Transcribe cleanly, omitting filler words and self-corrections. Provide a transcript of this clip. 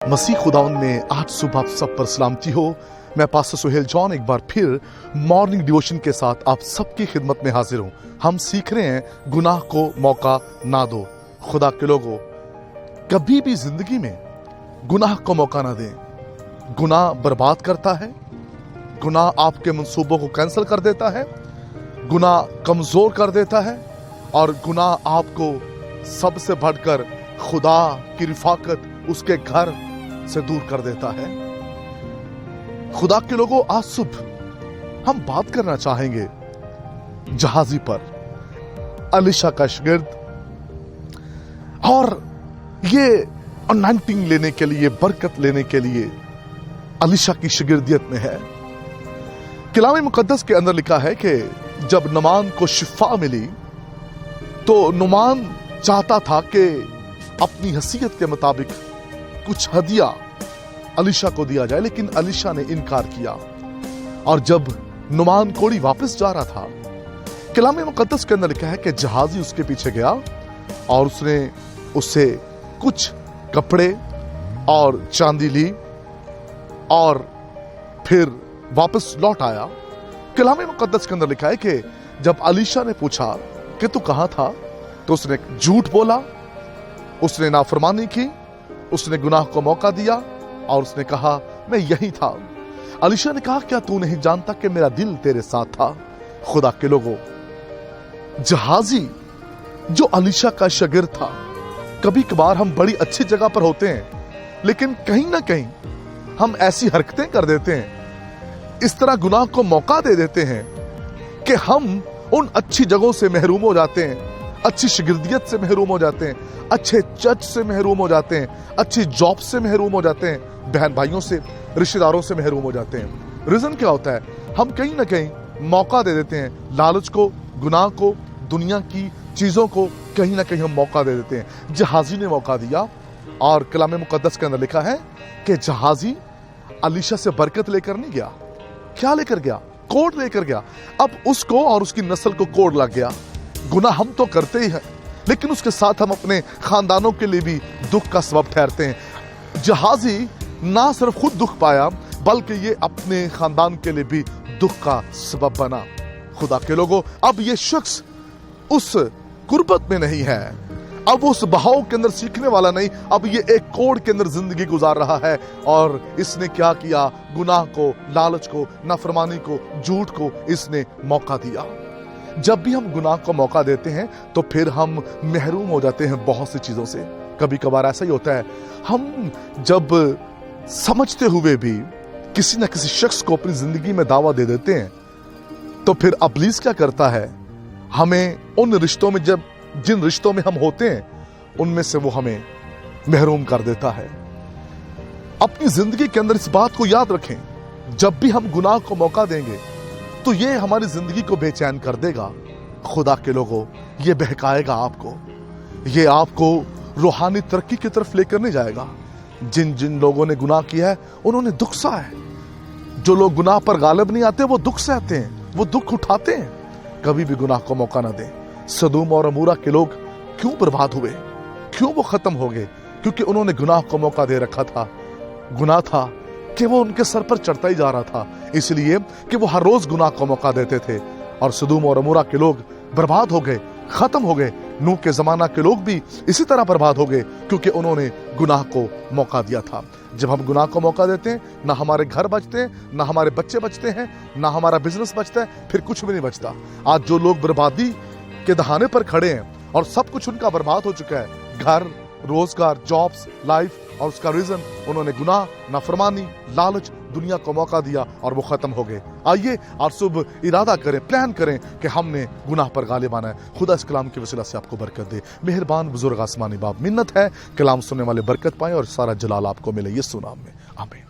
मसीह खुदावन में आज सुबह आप सब पर सलामती हो। मैं पास्टर सुहेल जॉन एक बार फिर मॉर्निंग डिवोशन के साथ आप सबकी खिदमत में हाजिर हूँ। हम सीख रहे हैं गुनाह को मौका ना दो। खुदा के लोगों, कभी भी जिंदगी में गुनाह को मौका ना दें। गुनाह बर्बाद करता है, गुनाह आपके मंसूबों को कैंसिल कर देता है, गुनाह कमजोर कर देता है और गुनाह आपको सबसे बढ़कर खुदा की रिफाकत उसके घर से दूर कर देता है। खुदा के लोगों, आज सुबह हम बात करना चाहेंगे जहाजी पर, अलीशा का शागिर्द, और ये अनॉइंटिंग लेने के लिए, बरकत लेने के लिए अलीशा की शागिर्दियत में है। कलाम मुकद्दस के अंदर लिखा है कि जब नुमान को शिफा मिली तो नुमान चाहता था कि अपनी हैसियत के मुताबिक कुछ हदिया अलीशा को दिया जाए, लेकिन अलीशा ने इनकार किया। और जब नुमान कोड़ी वापस जा रहा था, कलाम मुकद्दस के अंदर लिखा है कि जहाजी उसके पीछे गया और उसने उससे कुछ कपड़े और चांदी ली और फिर वापस लौट आया। कलाम मुकद्दस के अंदर लिखा है कि जब अलीशा ने पूछा कि तू कहां था, तो उसने झूठ बोला, उसने नाफरमानी की, उसने गुनाह को मौका दिया और उसने कहा मैं यही था। अलीशा ने कहा क्या तू नहीं जानता कि मेरा दिल तेरे साथ था। खुदा के लोगों, जहाजी जो अलीशा का शागिर्द था, कभी कभार हम बड़ी अच्छी जगह पर होते हैं लेकिन कहीं ना कहीं हम ऐसी हरकतें कर देते हैं, इस तरह गुनाह को मौका दे देते हैं कि हम उन अच्छी जगहों से महरूम हो जाते हैं, अच्छी शागिर्दियत से महरूम हो जाते हैं, अच्छे चर्च से महरूम हो जाते हैं, अच्छी जॉब से महरूम हो जाते हैं, बहन भाइयों से, रिश्तेदारों से महरूम हो जाते हैं। रीजन क्या होता है? हम कहीं ना कहीं मौका दे देते हैं, लालच को, गुनाह को, दुनिया की चीजों को कहीं ना कहीं हम मौका दे देते हैं। जहाजी ने मौका दिया और कलाम मुकद्दस के अंदर लिखा है कि जहाजी अलीशा से बरकत लेकर नहीं गया। क्या लेकर गया? कोड लेकर गया। अब उसको और उसकी नस्ल को कोड लग गया। गुनाह हम तो करते ही हैं, लेकिन उसके साथ हम अपने खानदानों के लिए भी दुख का सबब ठहरते हैं। जहाजी ना सिर्फ खुद दुख पाया, बल्कि ये अपने खानदान के लिए भी दुख का सबब बना। खुदा के लोगों, अब ये शख्स उस गुर्बत में नहीं है, अब उस बहाव के अंदर सीखने वाला नहीं, अब ये एक कोड के अंदर जिंदगी गुजार रहा है। और इसने क्या किया? गुनाह को, लालच को, नाफरमानी को, झूठ को इसने मौका दिया। जब भी हम गुनाह को मौका देते हैं तो फिर हम महरूम हो जाते हैं बहुत सी चीजों से। कभी कभार ऐसा ही होता है, हम जब समझते हुए भी किसी न किसी शख्स को अपनी जिंदगी में दावा दे देते हैं, तो फिर इब्लीस क्या करता है? हमें उन रिश्तों में, जब जिन रिश्तों में हम होते हैं, उनमें से वो हमें महरूम कर देता है। अपनी जिंदगी के अंदर इस बात को याद रखें, जब भी हम गुनाह को मौका देंगे तो ये हमारी जिंदगी को बेचैन कर देगा। खुदा के लोगों, ये बहकाएगा आपको, ये आपको रूहानी तरक्की की तरफ लेकर नहीं जाएगा। जिन जिन लोगों ने गुनाह किया है उन्होंने दुख सहा है। जो लोग गुनाह पर गालिब नहीं आते वो दुख सहते हैं, वो दुख उठाते हैं। कभी भी गुनाह को मौका ना दें। सदूम और अमूरा के लोग क्यों बर्बाद हुए, क्यों वो खत्म हो गए? क्योंकि उन्होंने गुनाह को मौका दे रखा था। गुनाह था कि वो उनके सर पर चढ़ता ही जा रहा था, इसलिए कि वो हर रोज गुनाह को मौका देते थे। और सदूम और अमूरा के लोग बर्बाद हो गए, खत्म हो गए। नूह के जमाना के लोग भी इसी तरह बर्बाद हो गए, क्योंकि उन्होंने गुनाह को मौका दिया था। जब हम गुनाह को मौका देते हैं, ना हमारे घर बचते हैं, ना हमारे बच्चे बचते हैं, ना हमारा बिजनेस बचता है, फिर कुछ भी नहीं बचता। आज जो लोग बर्बादी के दहाने पर खड़े हैं और सब कुछ उनका बर्बाद हो चुका है, घर, रोजगार, जॉब्स, लाइफ, और उसका रीजन उन्होंने गुनाह, नाफरमानी, लालच, दुनिया को मौका दिया और वो खत्म हो गए। आइए आज सुबह इरादा करें, प्लान करें कि हमने गुनाह पर गालिब आना है। खुदा इस कलाम की वसीला से आपको बरकत दे। मेहरबान बुजुर्ग आसमानी बाप, मिन्नत है कलाम सुनने वाले बरकत पाए और सारा जलाल आपको मिले। यीशु नाम में आमीन।